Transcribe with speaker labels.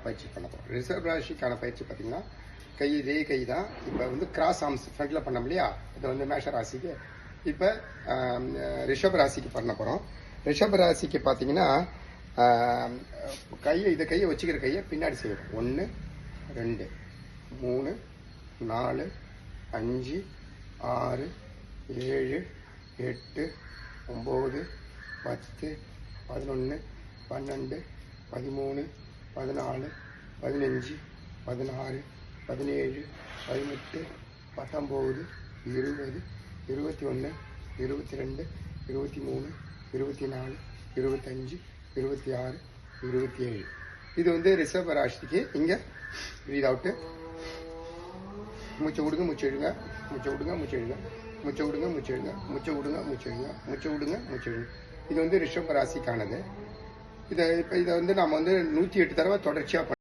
Speaker 1: பயிற்சி பண்ண போகிறோம். ரிஷப ராசிக்கான பயிற்சி பார்த்தீங்கன்னா இதே கை தான். இப்போ வந்து கிராஸ் ஆர்ம்ஸ் ஃப்ரண்ட்ல பண்ணோம் இல்லையா, இது வந்து மேஷ ராசிக்கு. இப்போ ரிஷப ராசிக்கு பண்ண போகிறோம். ரிஷப ராசிக்கு பார்த்தீங்கன்னா கையை வச்சுக்கிற கையை பின்னாடி செய்யணும். 1 2 3 4 5 6 7 8 9 10 11 12 13 14 15 16 17 18 19 20 21 22 23 24 25 26 27. இது வந்து ரிஷப ராசிக்கு. இங்கே பிரீத் அவுட்டு, மூச்சை விடுங்க, மூச்சு எழுங்க, மூச்சை விடுங்க, மூச்சு எழுங்க, மூச்சை விடுங்க, மூச்சு எழுங்க, மூச்சை விடுங்க, மூச்சு எழுங்க, மூச்சை விடுங்க, மூச்சு எழுங்க. இது வந்து ரிஷப ராசிக்கானது. இதை வந்து நம்ம வந்து 108 தடவை தொடர்ச்சியாக